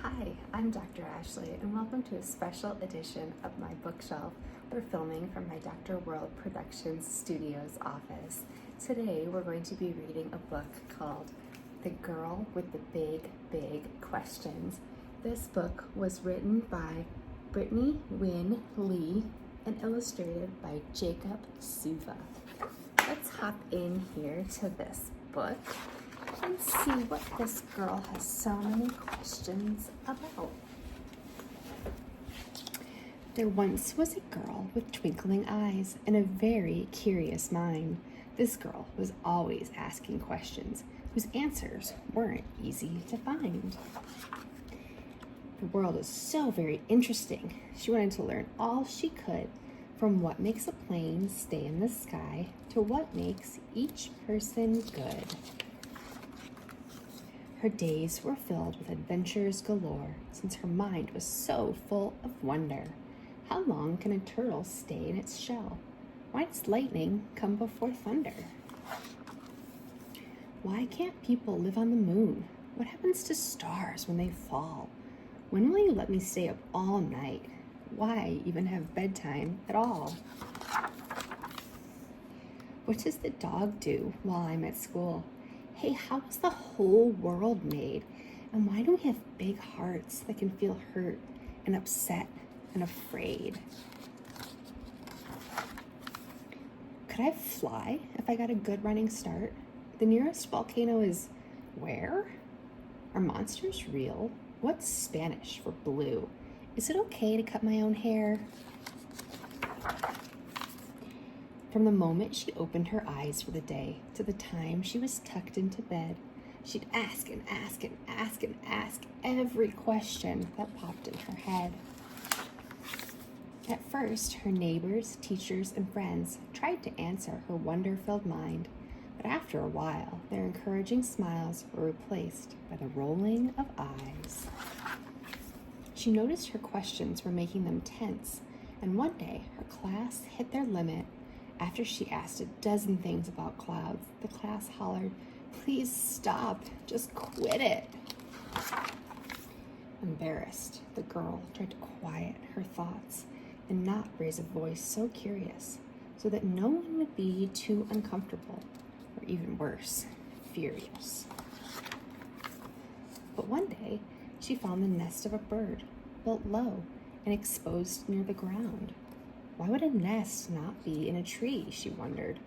Hi, I'm Dr. Ashley, and welcome to a special edition of my bookshelf. We're filming from my Dr. World Productions Studios office. Today, we're going to be reading a book called The Girl with the Big Questions. This book was written by Brittany Winn Lee and illustrated by Jacob Souva. Let's hop in here to this book and see what this girl has so many questions about. There once was a girl with twinkling eyes and a very curious mind. This girl was always asking questions whose answers weren't easy to find. The world is so very interesting. She wanted to learn all she could, from what makes a plane stay in the sky to what makes each person good. Her days were filled with adventures galore, since her mind was so full of wonder. How long can a turtle stay in its shell? Why does lightning come before thunder? Why can't people live on the moon? What happens to stars when they fall? When will you let me stay up all night? Why even have bedtime at all? What does the dog do while I'm at school? Hey, how was the whole world made? And why do we have big hearts that can feel hurt and upset and afraid? Could I fly if I got a good running start? The nearest volcano is where? Are monsters real? What's Spanish for blue? Is it okay to cut my own hair? From the moment she opened her eyes for the day to the time she was tucked into bed, she'd ask and ask and ask and ask every question that popped in her head. At first, her neighbors, teachers, and friends tried to answer her wonder-filled mind, but after a while, their encouraging smiles were replaced by the rolling of eyes. She noticed her questions were making them tense, and one day her class hit their limit. After she asked a dozen things about clouds, the class hollered, "Please stop, just quit it." Embarrassed, the girl tried to quiet her thoughts and not raise a voice so curious, so that no one would be too uncomfortable, or even worse, furious. But one day, she found the nest of a bird, built low and exposed near the ground. Why would a nest not be in a tree, she wondered,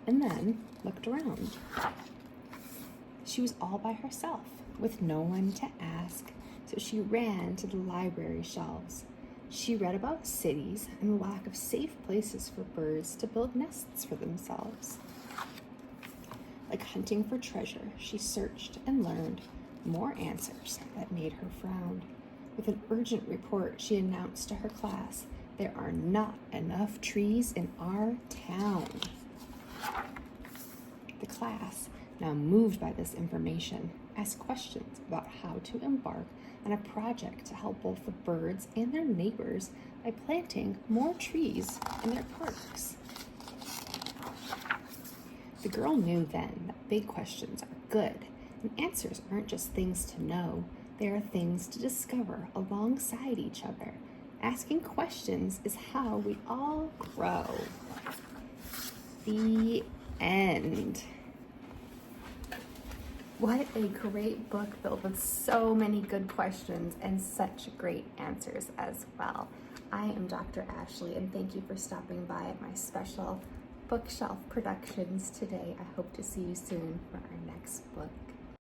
and then looked around. She was all by herself, with no one to ask, so she ran to the library shelves. She read about cities and the lack of safe places for birds to build nests for themselves. Like hunting for treasure, she searched and learned more answers that made her frown. With an urgent report, she announced to her class, "There are not enough trees in our town." The class, now moved by this information, asked questions about how to embark on a project to help both the birds and their neighbors by planting more trees in their parks. The girl knew then that big questions are good, and answers aren't just things to know, they are things to discover alongside each other. Asking questions is how we all grow. The end. What a great book filled with so many good questions and such great answers as well. I am Dr. Ashley, and thank you for stopping by at my special bookshelf productions today. I hope to see you soon for our next book.